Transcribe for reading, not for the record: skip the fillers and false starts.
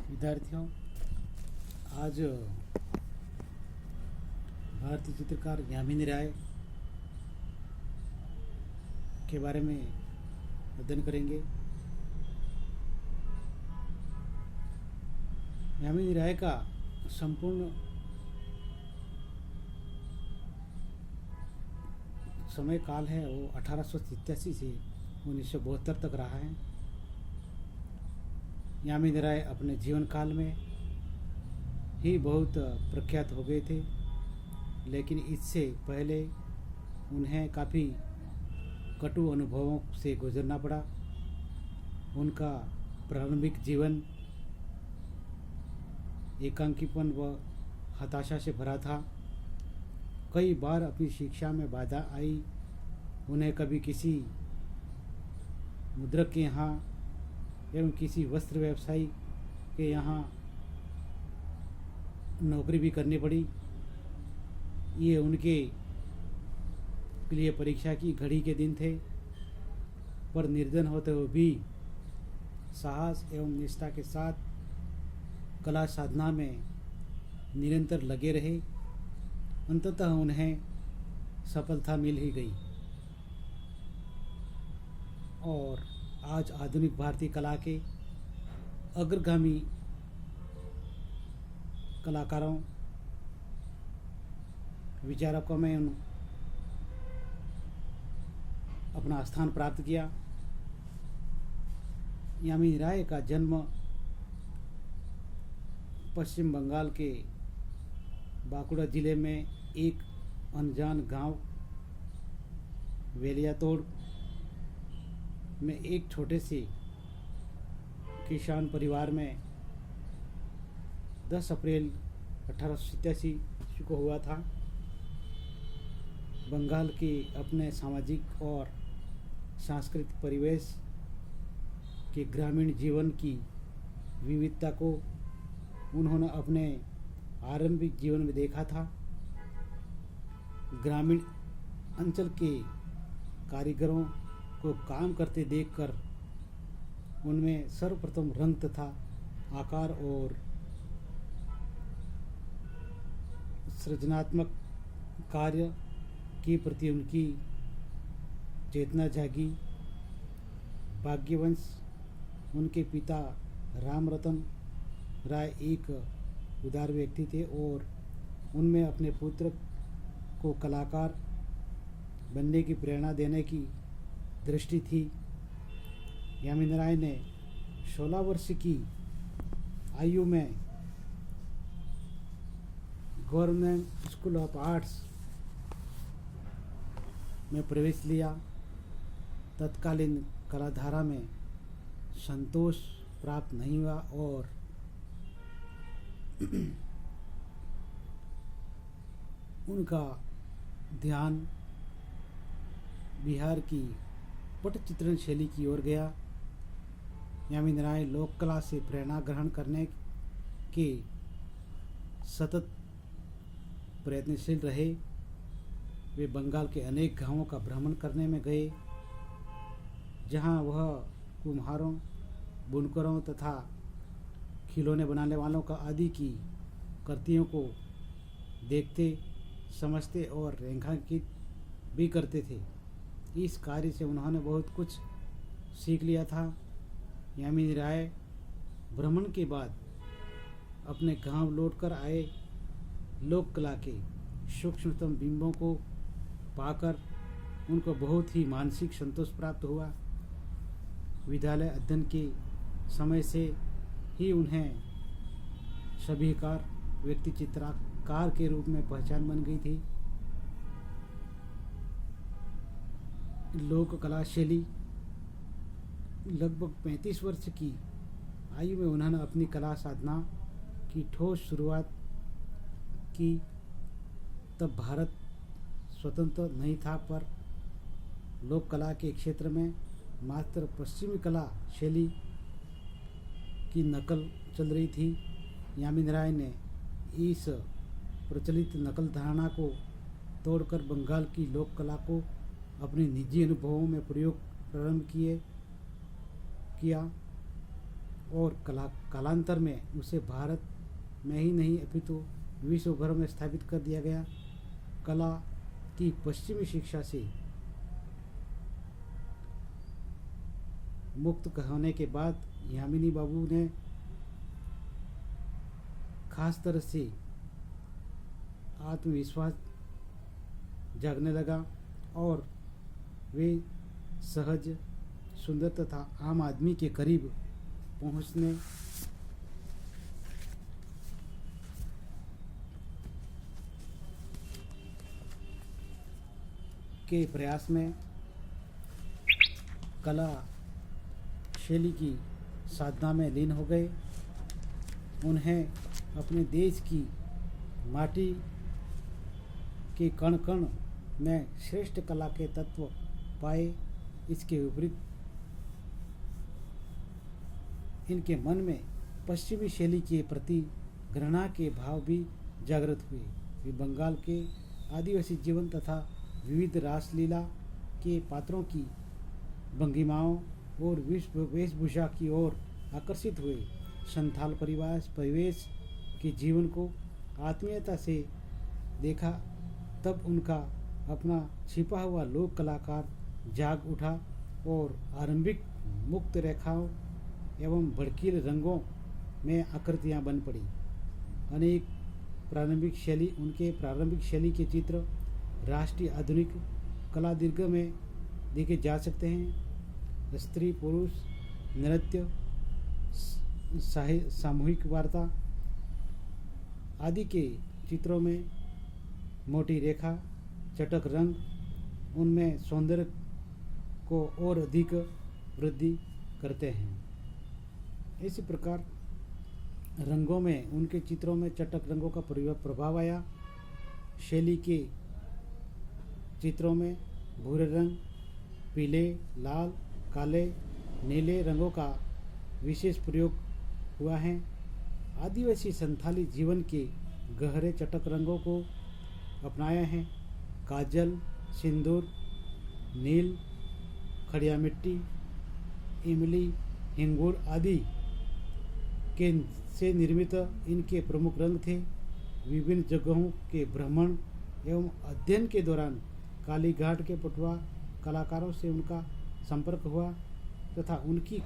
विद्यार्थियों, आज भारतीय चित्रकार यामिनी राय के बारे में अध्ययन करेंगे। यामिनी राय का संपूर्ण समय काल है वो 1887 से 1972 तक रहा है। यामिनी राय अपने जीवन काल में ही बहुत प्रख्यात हो गए थे, लेकिन इससे पहले उन्हें काफ़ी कटु अनुभवों से गुजरना पड़ा। उनका प्रारंभिक जीवन एकांकीपन व हताशा से भरा था। कई बार अपनी शिक्षा में बाधा आई। उन्हें कभी किसी मुद्रक के यहाँ एवं किसी वस्त्र व्यवसायी के यहाँ नौकरी भी करनी पड़ी। ये उनके लिए परीक्षा की घड़ी के दिन थे, पर निर्धन होते हुए भी साहस एवं निष्ठा के साथ कला साधना में निरंतर लगे रहे। अंततः उन्हें सफलता मिल ही गई और आज आधुनिक भारतीय कला के अग्रगामी कलाकारों विचारकों में अपना स्थान प्राप्त किया। यामिनी राय का जन्म पश्चिम बंगाल के बांकुड़ा जिले में एक अनजान गांव वेलियातोड़ में एक छोटे से किसान परिवार में 10 अप्रैल 1887 को हुआ था। बंगाल के अपने सामाजिक और सांस्कृतिक परिवेश के ग्रामीण जीवन की विविधता को उन्होंने अपने आरंभिक जीवन में देखा था। ग्रामीण अंचल के कारीगरों को काम करते देखकर उनमें सर्वप्रथम रंग तथा आकार और सृजनात्मक कार्य के प्रति उनकी चेतना जागी। भाग्यवंश उनके पिता रामरतन राय एक उदार व्यक्ति थे और उनमें अपने पुत्र को कलाकार बनने की प्रेरणा देने की दृष्टि थी। यामिनी राय ने 16 वर्ष की आयु में गवर्नमेंट स्कूल ऑफ आर्ट्स में प्रवेश लिया। तत्कालीन कलाधारा में संतोष प्राप्त नहीं हुआ और उनका ध्यान बिहार की पटचित्रण शैली की ओर गया। यामिनी राय लोक कला से प्रेरणा ग्रहण करने के सतत प्रयत्नशील रहे। वे बंगाल के अनेक गांवों का भ्रमण करने में गए, जहां वह कुम्हारों, बुनकरों तथा खिलौने बनाने वालों का आदि की कृतियों को देखते, समझते और रेखांकित भी करते थे। इस कार्य से उन्होंने बहुत कुछ सीख लिया था। यामिनी राय भ्रमण के बाद अपने गांव लौटकर आए। लोक कला के सूक्ष्मतम बिंबों को पाकर उनको बहुत ही मानसिक संतोष प्राप्त हुआ। विद्यालय अध्ययन के समय से ही उन्हें सभीकार व्यक्ति चित्रकार के रूप में पहचान बन गई थी। लोक कला शैली लगभग 35 वर्ष की आयु में उन्होंने अपनी कला साधना की ठोस शुरुआत की। तब भारत स्वतंत्र नहीं था, पर लोक कला के क्षेत्र में मात्र पश्चिमी कला शैली की नकल चल रही थी। यामिनी राय ने इस प्रचलित नकल धारणा को तोड़कर बंगाल की लोक कला को अपने निजी अनुभवों में प्रयोग प्रारंभ किया। और कालांतर में उसे भारत में ही नहीं अपितु विश्व भर में स्थापित कर दिया गया। कला की पश्चिमी शिक्षा से मुक्त होने के बाद यामिनी बाबू ने खास तरह से आत्मविश्वास जागने लगा और वे सहज, सुंदर तथा आम आदमी के करीब पहुंचने के प्रयास में कला शैली की साधना में लीन हो गए। उन्हें अपने देश की माटी के कण कण में श्रेष्ठ कला के तत्व पाए। इसके विपरीत इनके मन में पश्चिमी शैली के प्रति घृणा के भाव भी जागृत हुए। वे बंगाल के आदिवासी जीवन तथा विविध रासलीला के पात्रों की भंगिमाओं और वेशभूषा की ओर आकर्षित हुए। संथाल परिवेश के जीवन को आत्मीयता से देखा, तब उनका अपना छिपा हुआ लोक कलाकार जाग उठा और आरंभिक मुक्त रेखाओं एवं भड़कीले रंगों में आकृतियां बन पड़ी। उनके प्रारंभिक शैली के चित्र राष्ट्रीय आधुनिक कला दीर्घ में देखे जा सकते हैं। स्त्री पुरुष नृत्य, सामूहिक वार्ता आदि के चित्रों में मोटी रेखा, चटक रंग उनमें सौंदर्य को और अधिक वृद्धि करते हैं। इसी प्रकार रंगों में उनके चित्रों में चटक रंगों का प्रभाव आया। शैली के चित्रों में भूरे रंग, पीले, लाल, काले, नीले रंगों का विशेष प्रयोग हुआ है। आदिवासी संथाली जीवन के गहरे चटक रंगों को अपनाया है। काजल, सिंदूर, नील, खड़िया मिट्टी, इमली, हिंगूर आदि के से निर्मित इनके प्रमुख रंग थे। विभिन्न जगहों के भ्रमण एवं अध्ययन के दौरान कालीघाट के पटुआ कलाकारों से उनका संपर्क हुआ तथा उनकी